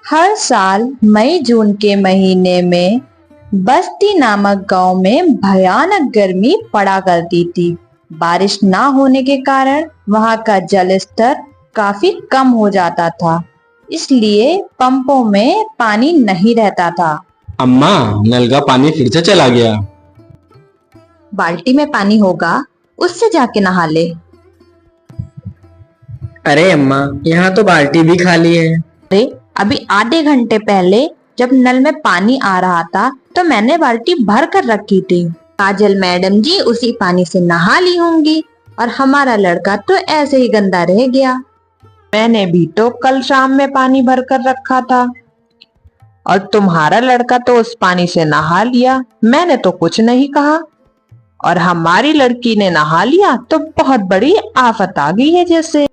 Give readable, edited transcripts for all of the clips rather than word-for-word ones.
हर साल मई जून के महीने में बस्ती नामक गांव में भयानक गर्मी पड़ा करती थी। बारिश ना होने के कारण वहां का जल स्तर काफी कम हो जाता था, इसलिए पंपों में पानी नहीं रहता था। अम्मा, नल का पानी फिर से चला गया। बाल्टी में पानी होगा, उससे जाके नहा ले। अरे अम्मा, यहाँ तो बाल्टी भी खाली है। अरे अभी आधे घंटे पहले जब नल में पानी आ रहा था तो मैंने बाल्टी भर कर रखी थी। काजल मैडम जी उसी पानी से नहा ली होंगी और हमारा लड़का तो ऐसे ही गंदा रह गया। मैंने भी तो कल शाम में पानी भर कर रखा था और तुम्हारा लड़का तो उस पानी से नहा लिया। मैंने तो कुछ नहीं कहा और हमारी लड़की ने नहा लिया तो बहुत बड़ी आफत आ गई है। जैसे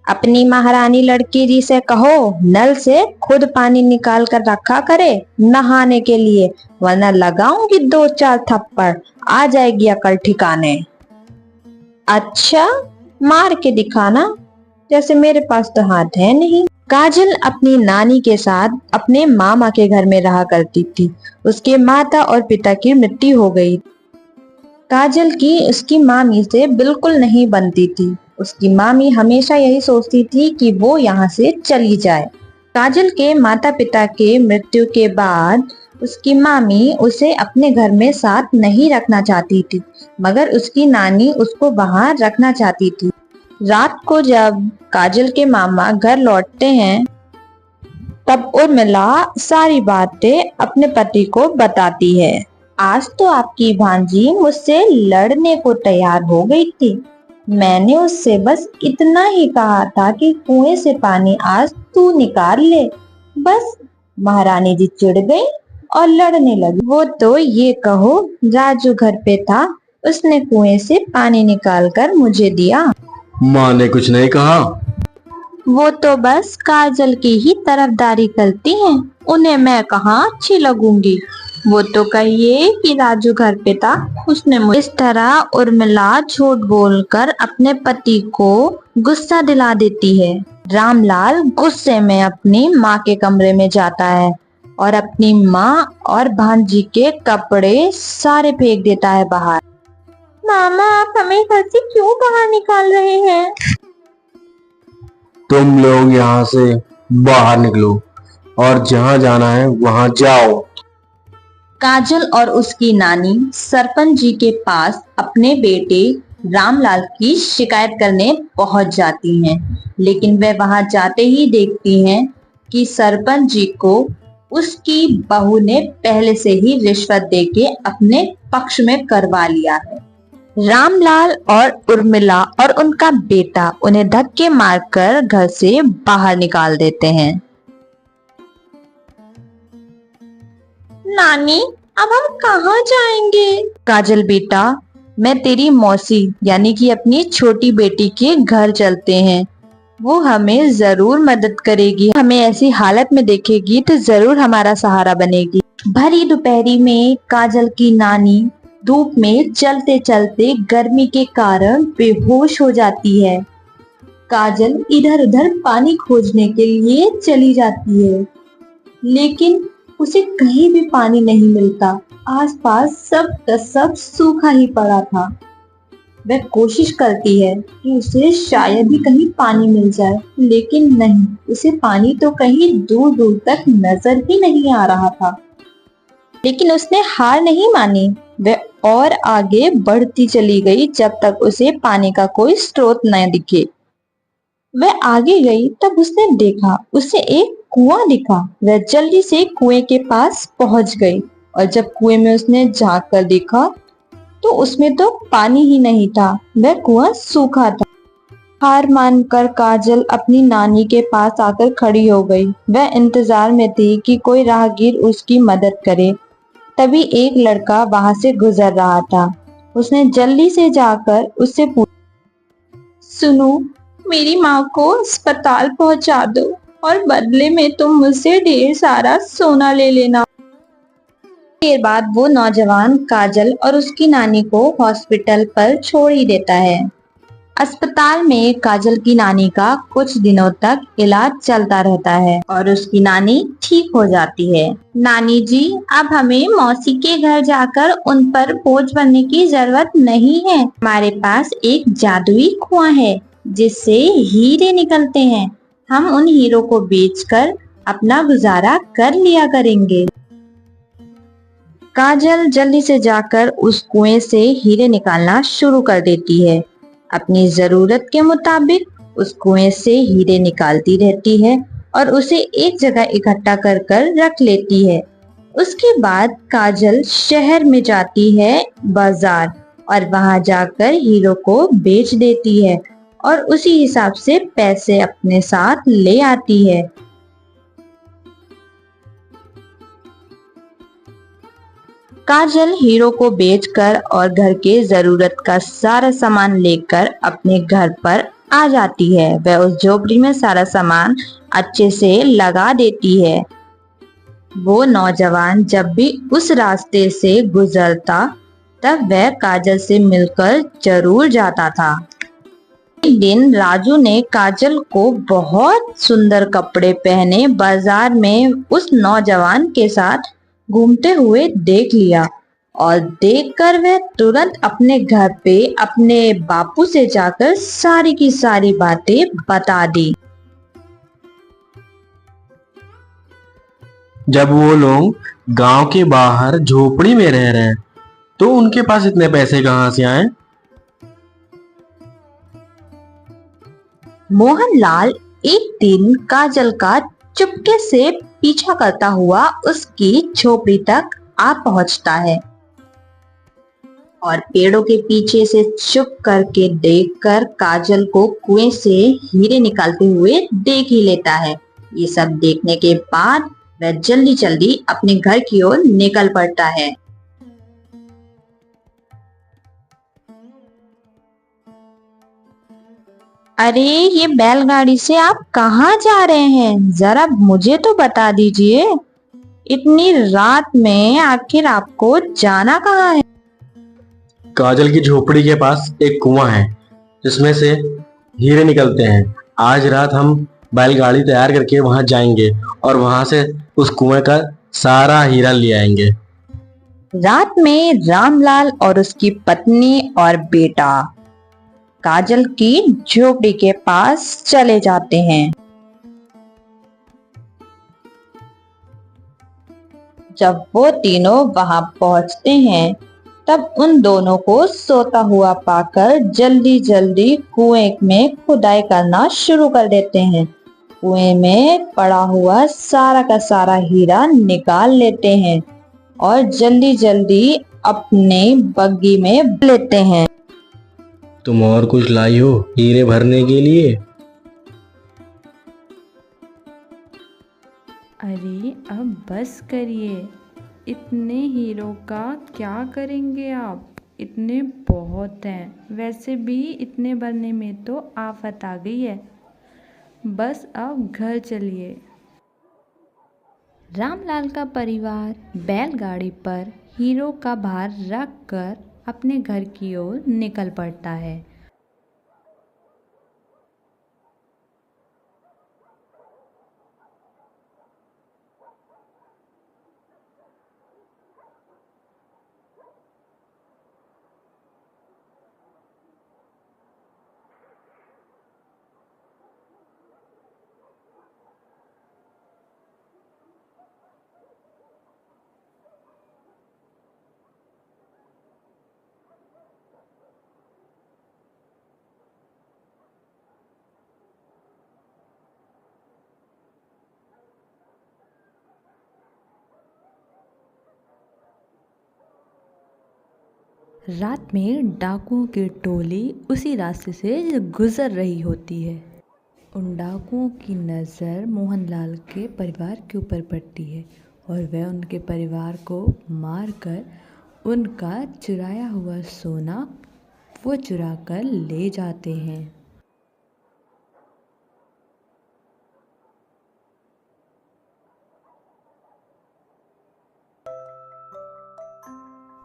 अपनी महारानी लड़की जी से कहो नल से खुद पानी निकाल कर रखा करे नहाने के लिए, वरना लगाऊंगी 2-4 थप्पड़, आ जाएगी अकल ठिकाने। अच्छा, मार के दिखाना, जैसे मेरे पास तो हाथ है नहीं। काजल अपनी नानी के साथ अपने मामा के घर में रहा करती थी। उसके माता और पिता की मृत्यु हो गई। काजल की उसकी मामी से बिल्कुल नहीं बनती थी। उसकी मामी हमेशा यही सोचती थी कि वो यहाँ से चली जाए। काजल के माता पिता के मृत्यु के बाद उसकी मामी उसे अपने घर में साथ नहीं रखना चाहती थी, मगर उसकी नानी उसको वहाँ रखना चाहती थी। रात को जब काजल के मामा घर लौटते हैं तब उर्मिला सारी बातें अपने पति को बताती है। आज तो आपकी भांजी मुझसे लड़ने को तैयार हो गई थी। मैंने उससे बस इतना ही कहा था कि कुएं से पानी आज तू निकाल ले, बस महारानी जी चिढ़ गई और लड़ने लगी। वो तो ये कहो राजू घर पे था, उसने कुएं से पानी निकाल कर मुझे दिया। माँ ने कुछ नहीं कहा। वो तो बस काजल की ही तरफदारी करती हैं, उन्हें मैं कहाँ अच्छी लगूंगी। वो तो कहिए कि राजू घर पे था, उसने मुझे इस तरह उर्मिला झूठ बोलकर अपने पति को गुस्सा दिला देती है। रामलाल गुस्से में अपनी माँ के कमरे में जाता है और अपनी माँ और भांजी के कपड़े सारे फेंक देता है बाहर। मामा, आप हमें घर से क्यों बाहर निकाल रहे हैं? तुम लोग यहाँ से बाहर निकलो और जहाँ जाना है वहाँ जाओ। काजल और उसकी नानी सरपंच जी के पास अपने बेटे रामलाल की शिकायत करने पहुंच जाती हैं, लेकिन वे वहां जाते ही देखती हैं कि सरपंच जी को उसकी बहू ने पहले से ही रिश्वत देके अपने पक्ष में करवा लिया है। रामलाल और उर्मिला और उनका बेटा उन्हें धक्के मारकर घर से बाहर निकाल देते हैं। नानी, अब हम कहाँ जाएंगे? काजल बेटा, मैं तेरी मौसी यानी कि अपनी छोटी बेटी के घर चलते हैं। वो हमें जरूर मदद करेगी, हमें ऐसी हालत में देखेगी तो जरूर हमारा सहारा बनेगी। भरी दोपहरी में काजल की नानी धूप में चलते चलते गर्मी के कारण बेहोश हो जाती है। काजल इधर उधर पानी खोजने के लिए चली जाती है, लेकिन उसे कहीं भी पानी नहीं मिलता। आसपास सब का सब सूखा ही पड़ा था। वह कोशिश करती है कि उसे शायद ही कहीं पानी मिल जाए, लेकिन नहीं, उसे पानी तो कहीं दूर दूर तक नजर ही नहीं आ रहा था। लेकिन उसने हार नहीं मानी। वह और आगे बढ़ती चली गई जब तक उसे पानी का कोई स्रोत न दिखे। वह आगे गई तब उसने देखा, उसे एक कुआं दिखा। वह जल्दी से कुएं के पास पहुंच गई और जब कुएं में उसने झांक कर देखा तो उसमें तो पानी ही नहीं था, वह कुआं सूखा था। हार मानकर काजल अपनी नानी के पास आकर खड़ी हो गई। वह इंतजार में थी कि कोई राहगीर उसकी मदद करे। तभी एक लड़का वहां से गुजर रहा था। उसने जल्दी से जाकर उससे पूछा, सुनो, मेरी माँ को अस्पताल पहुंचा दो और बदले में तुम मुझसे ढेर सारा सोना ले लेना। देर बाद वो नौजवान काजल और उसकी नानी को हॉस्पिटल पर छोड़ ही देता है। अस्पताल में काजल की नानी का कुछ दिनों तक इलाज चलता रहता है और उसकी नानी ठीक हो जाती है। नानी जी, अब हमें मौसी के घर जाकर उन पर बोझ बनने की जरूरत नहीं है। हमारे पास एक जादुई कुआं है जिससे हीरे निकलते हैं। हम उन हीरो को बेचकर अपना गुजारा कर लिया करेंगे। काजल जल्दी से जाकर उस कुएं से हीरे निकालना शुरू कर देती है। अपनी जरूरत के मुताबिक उस कुएं से हीरे निकालती रहती है और उसे एक जगह इकट्ठा कर कर रख लेती है। उसके बाद काजल शहर में जाती है बाजार और वहां जाकर हीरो को बेच देती है और उसी हिसाब से पैसे अपने साथ ले आती है। काजल हीरो को बेचकर और घर के जरूरत का सारा सामान लेकर अपने घर पर आ जाती है। वह उस झोपड़ी में सारा सामान अच्छे से लगा देती है। वो नौजवान जब भी उस रास्ते से गुजरता तब वह काजल से मिलकर जरूर जाता था। एक दिन राजू ने काजल को बहुत सुंदर कपड़े पहने बाजार में उस नौजवान के साथ घूमते हुए देख लिया और देखकर वह तुरंत अपने घर पे अपने बापू से जाकर सारी की सारी बातें बता दी। जब वो लोग गांव के बाहर झोपड़ी में रह रहे हैं तो उनके पास इतने पैसे कहाँ से आए? मोहनलाल एक दिन काजल का चुपके से पीछा करता हुआ उसकी झोपड़ी तक आ पहुंचता है और पेड़ों के पीछे से चुप करके देखकर काजल को कुएं से हीरे निकालते हुए देख ही लेता है। ये सब देखने के बाद वह जल्दी जल्दी अपने घर की ओर निकल पड़ता है। अरे, ये बैलगाड़ी से आप कहाँ जा रहे हैं? जरा मुझे तो बता दीजिए। इतनी रात में आखिर आपको जाना कहाँ है? काजल की झोपड़ी के पास एक कुआं है जिसमें से हीरे निकलते हैं। आज रात हम बैलगाड़ी तैयार करके वहां जाएंगे और वहां से उस कुएं का सारा हीरा ले आएंगे। रात में रामलाल और उसकी पत्नी और बेटा काजल की झोपड़ी के पास चले जाते हैं। जब वो तीनों वहां पहुंचते हैं तब उन दोनों को सोता हुआ पाकर जल्दी जल्दी कुएं में खुदाई करना शुरू कर देते हैं। कुएं में पड़ा हुआ सारा का सारा हीरा निकाल लेते हैं और जल्दी जल्दी अपने बग्गी में लेते हैं। तुम और कुछ लाई हो हीरे भरने के लिए? अरे अब बस करिए, इतने हीरों का क्या करेंगे आप? इतने बहुत हैं। वैसे भी इतने भरने में तो आफत आ गई है। बस अब घर चलिए। रामलाल का परिवार बैलगाड़ी पर हीरो का भार रख कर अपने घर की ओर निकल पड़ता है। रात में डाकुओं की टोली उसी रास्ते से गुजर रही होती है। उन डाकुओं की नज़र मोहनलाल के परिवार के ऊपर पड़ती है और वह उनके परिवार को मारकर उनका चुराया हुआ सोना वो चुरा कर ले जाते हैं।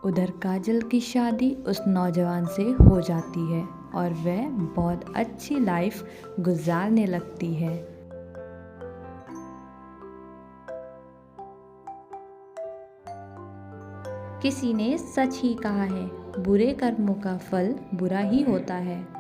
उधर काजल की शादी उस नौजवान से हो जाती है और वह बहुत अच्छी लाइफ गुजारने लगती है। किसी ने सच ही कहा है, बुरे कर्मों का फल बुरा ही होता है।